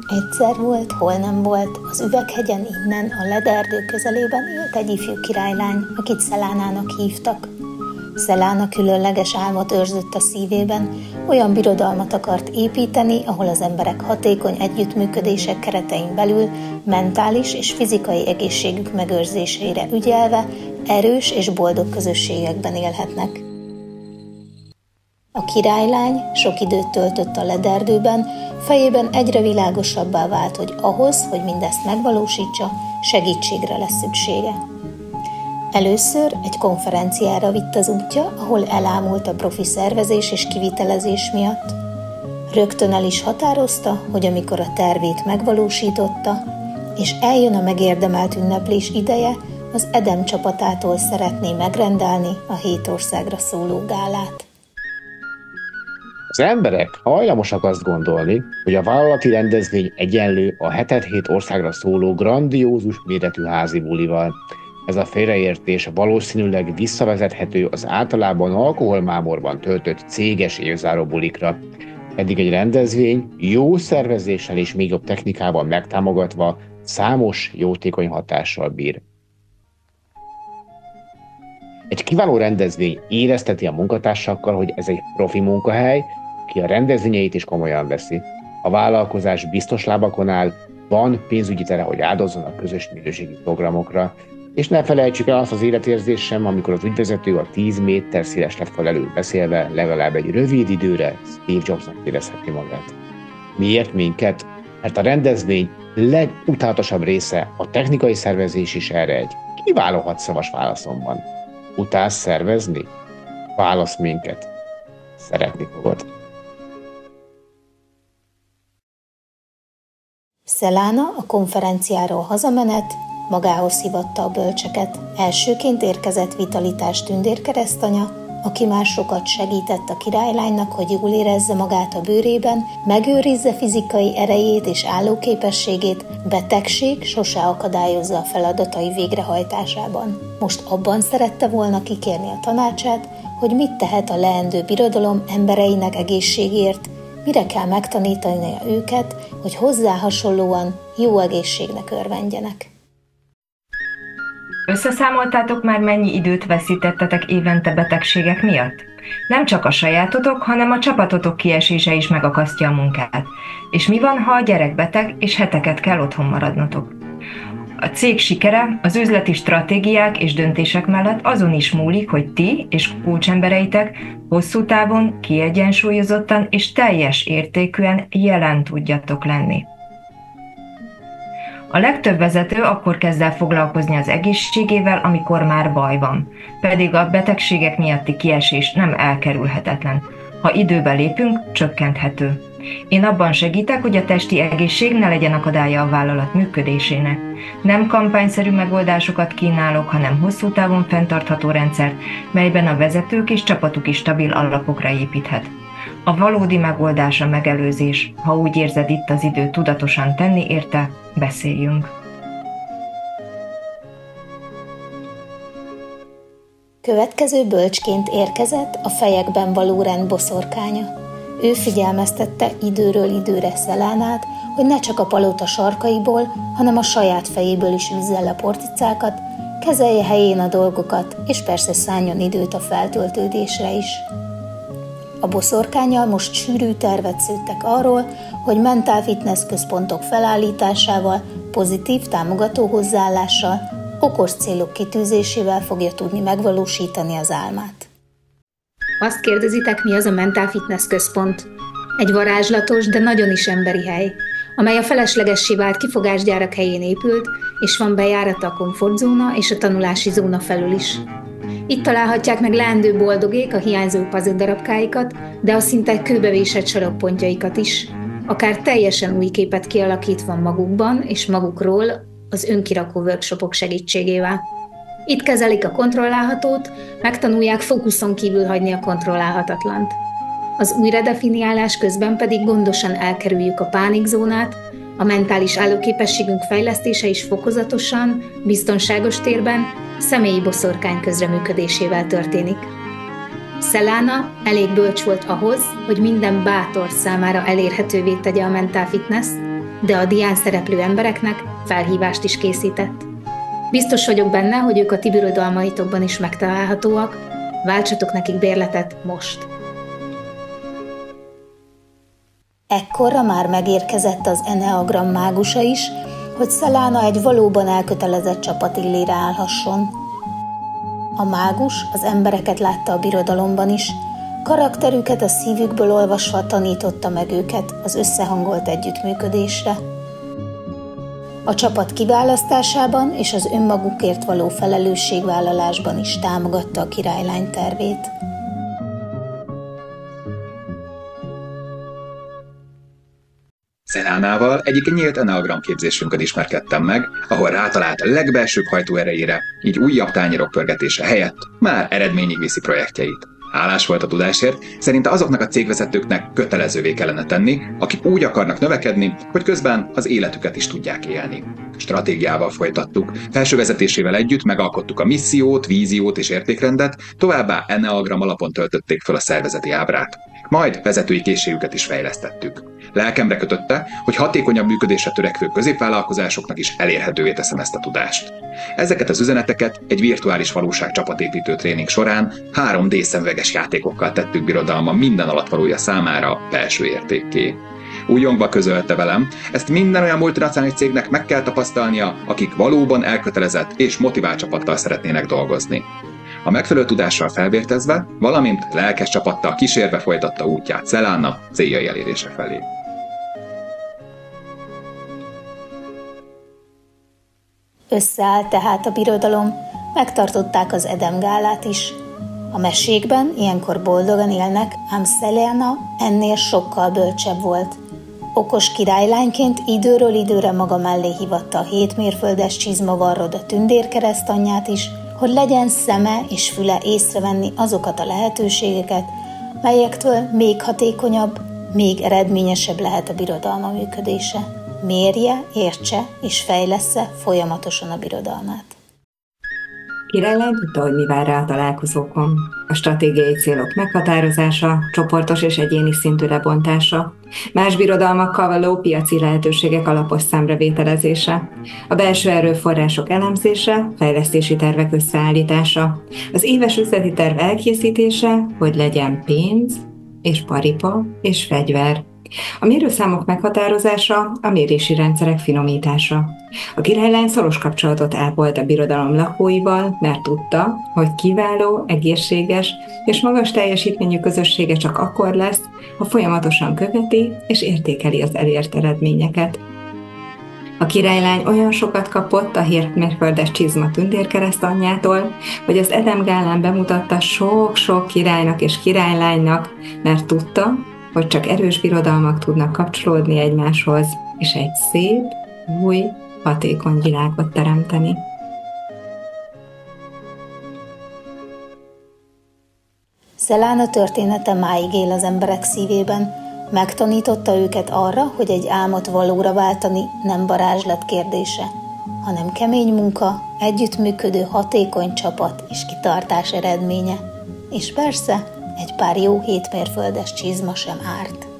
Egyszer volt, hol nem volt, az Üveghegyen innen, a Lederdő közelében élt egy ifjú királylány, akit Szelánának hívtak. Szelána különleges álmot őrzött a szívében, olyan birodalmat akart építeni, ahol az emberek hatékony együttműködések keretein belül mentális és fizikai egészségük megőrzésére ügyelve erős és boldog közösségekben élhetnek. A királylány sok időt töltött a Lederdőben, fejében egyre világosabbá vált, hogy ahhoz, hogy mindezt megvalósítsa, segítségre lesz szüksége. Először egy konferenciára vitt az útja, ahol elámult a profi szervezés és kivitelezés miatt. Rögtön el is határozta, hogy amikor a tervét megvalósította, és eljön a megérdemelt ünneplés ideje, az Edem csapatától szeretné megrendelni a 7 országra szóló gálát. Az emberek hajlamosak azt gondolni, hogy a vállalati rendezvény egyenlő a 7 országra szóló grandiózus méretű házi bulival. Ez a félreértés valószínűleg visszavezethető az általában alkoholmámorban töltött céges évzáró bulikra. Eddig egy rendezvény jó szervezéssel és még jobb technikával megtámogatva számos jótékony hatással bír. Egy kiváló rendezvény érezteti a munkatársakkal, hogy ez egy profi munkahely, ki a rendezvényeit is komolyan veszi. A vállalkozás biztos lábakon áll, van pénzügyi tere, hogy áldozzon a közös minőségi programokra, és ne felejtsük el azt az életérzést sem, amikor az ügyvezető a 10 méter széles asztal előtt beszélve legalább egy rövid időre Steve Jobsnak érezheti magát. Miért minket? Mert a rendezvény legutálatosabb része, a technikai szervezés is erre egy kiváló 6 szavas válaszom van. Utálsz szervezni? Válasz minket. Szeretni fogod. Szelána a konferenciáról hazamenet, magához hívatta a bölcseket. Elsőként érkezett Vitalitás tündérkeresztanya, aki már sokat segített a királylánynak, hogy jól érezze magát a bőrében, megőrizze fizikai erejét és állóképességét, betegség sose akadályozza a feladatai végrehajtásában. Most abban szerette volna kikérni a tanácsát, hogy mit tehet a leendő birodalom embereinek egészségért, mire kell megtanítania őket, hogy hozzá hasonlóan jó egészségnek örvendjenek. Összeszámoltátok már, mennyi időt veszítettetek évente betegségek miatt? Nem csak a sajátotok, hanem a csapatotok kiesése is megakasztja a munkát. És mi van, ha a gyerek beteg, és heteket kell otthon maradnotok? A cég sikere az üzleti stratégiák és döntések mellett azon is múlik, hogy ti és kulcsembereitek hosszú távon, kiegyensúlyozottan és teljes értékűen jelen tudjatok lenni. A legtöbb vezető akkor kezd el foglalkozni az egészségével, amikor már baj van, pedig a betegségek miatti kiesés nem elkerülhetetlen. Ha időbe lépünk, csökkenthető. Én abban segítek, hogy a testi egészség ne legyen akadálya a vállalat működésének. Nem kampányszerű megoldásokat kínálok, hanem hosszú távon fenntartható rendszert, melyben a vezetők és csapatuk is stabil alapokra építhet. A valódi megoldás a megelőzés. Ha úgy érzed, itt az idő tudatosan tenni érte, beszéljünk. Következő bölcsként érkezett a fejekben való rend boszorkánya. Ő figyelmeztette időről időre Szelánát, hogy ne csak a palota sarkaiból, hanem a saját fejéből is üzze le porticákat, kezelje helyén a dolgokat, és persze szálljon időt a feltöltődésre is. A boszorkánnyal most sűrű tervet szőttek arról, hogy mentál fitness központok felállításával, pozitív, támogató hozzáállással, okos célok kitűzésével fogja tudni megvalósítani az álmát. Azt kérdezitek, mi az a mentál fitness központ? Egy varázslatos, de nagyon is emberi hely, amely a feleslegessé vált kifogásgyárak helyén épült, és van bejárata a komfortzóna és a tanulási zóna felül is. Itt találhatják meg leendő boldogék a hiányzó puzzle darabkáikat, de a szinte kőbevésett sarokpontjaikat is, akár teljesen új képet kialakítva magukban és magukról az önkirakó workshopok segítségével. Itt kezelik a kontrollálhatót, megtanulják fókuszon kívül hagyni a kontrollálhatatlant. Az újradefiniálás közben pedig gondosan elkerüljük a pánikzónát, a mentális állóképességünk fejlesztése is fokozatosan, biztonságos térben, személyi boszorkány közreműködésével történik. Szelána elég bölcs volt ahhoz, hogy minden bátor számára elérhetővé tegye a mentál fitness, de a dián szereplő embereknek felhívást is készített. Biztos vagyok benne, hogy ők a ti birodalmaitokban is megtalálhatóak, váltsatok nekik bérletet most. Ekkorra már megérkezett az Eneagram mágusa is, hogy Szelána egy valóban elkötelezett csapat élére állhasson. A mágus az embereket látta a birodalomban is, karakterüket a szívükből olvasva tanította meg őket az összehangolt együttműködésre. A csapat kiválasztásában és az önmagukért való felelősségvállalásban is támogatta a királylány tervét. Szelánával egyik nyílt eneagram képzésünkön ismerkedtem meg, ahol rátalált a legbelsőbb hajtóerejére, így újabb tányérok pörgetése helyett már eredményig viszi projektjeit. Hálás volt a tudásért, szerinte azoknak a cégvezetőknek kötelezővé kellene tenni, akik úgy akarnak növekedni, hogy közben az életüket is tudják élni. Stratégiával folytattuk, felső vezetésével együtt megalkottuk a missziót, víziót és értékrendet, továbbá eneagram alapon töltötték fel a szervezeti ábrát. Majd vezetői készségüket is fejlesztettük. Lelkemre kötötte, hogy hatékonyabb működésre törekvő középvállalkozásoknak is elérhetővé teszem ezt a tudást. Ezeket az üzeneteket egy virtuális valóság csapatépítő tréning során 3D szemüveges játékokkal tettük birodalma minden alattvalója számára belső értékké. Újongva közölte velem, ezt minden olyan multinacionális cégnek meg kell tapasztalnia, akik valóban elkötelezett és motivált csapattal szeretnének dolgozni. A megfelelő tudással felvértezve, valamint lelkes csapattal kísérve folytatta útját Szelána céljai elérése felé. Összeállt tehát a birodalom, megtartották az Edem-gálát is. A mesékben ilyenkor boldogan élnek, ám Szelána ennél sokkal bölcsebb volt. Okos királylányként időről időre maga mellé hívatta a 7 mérföldes csizmavarroda tündérkeresztanyját is, hogy legyen szeme és füle észrevenni azokat a lehetőségeket, melyektől még hatékonyabb, még eredményesebb lehet a birodalma működése. Mérje, értse és fejlessze folyamatosan a birodalmát. Királylány tudta, hogy mi vár rá a találkozókon. A stratégiai célok meghatározása, csoportos és egyéni szintű lebontása, más birodalmakkal való piaci lehetőségek alapos számrevételezése, a belső erőforrások elemzése, fejlesztési tervek összeállítása, az éves üzleti terv elkészítése, hogy legyen pénz, és paripa, és fegyver. A mérőszámok meghatározása, a mérési rendszerek finomítása. A királylány szoros kapcsolatot ápolt a birodalom lakóival, mert tudta, hogy kiváló, egészséges és magas teljesítményű közössége csak akkor lesz, ha folyamatosan követi és értékeli az elért eredményeket. A királylány olyan sokat kapott a 7 mérföldes csizma tündérkeresztanyjától, hogy az Edem-gálán bemutatta sok-sok királynak és királylánynak, mert tudta, hogy csak erős birodalmak tudnak kapcsolódni egymáshoz, és egy szép, új, hatékony világot teremteni. Szelána története máig él az emberek szívében, megtanította őket arra, hogy egy álmot valóra váltani nem varázslat kérdése, hanem kemény munka, együttműködő hatékony csapat és kitartás eredménye. És persze, egy pár jó 7 mérföldes csizma sem árt.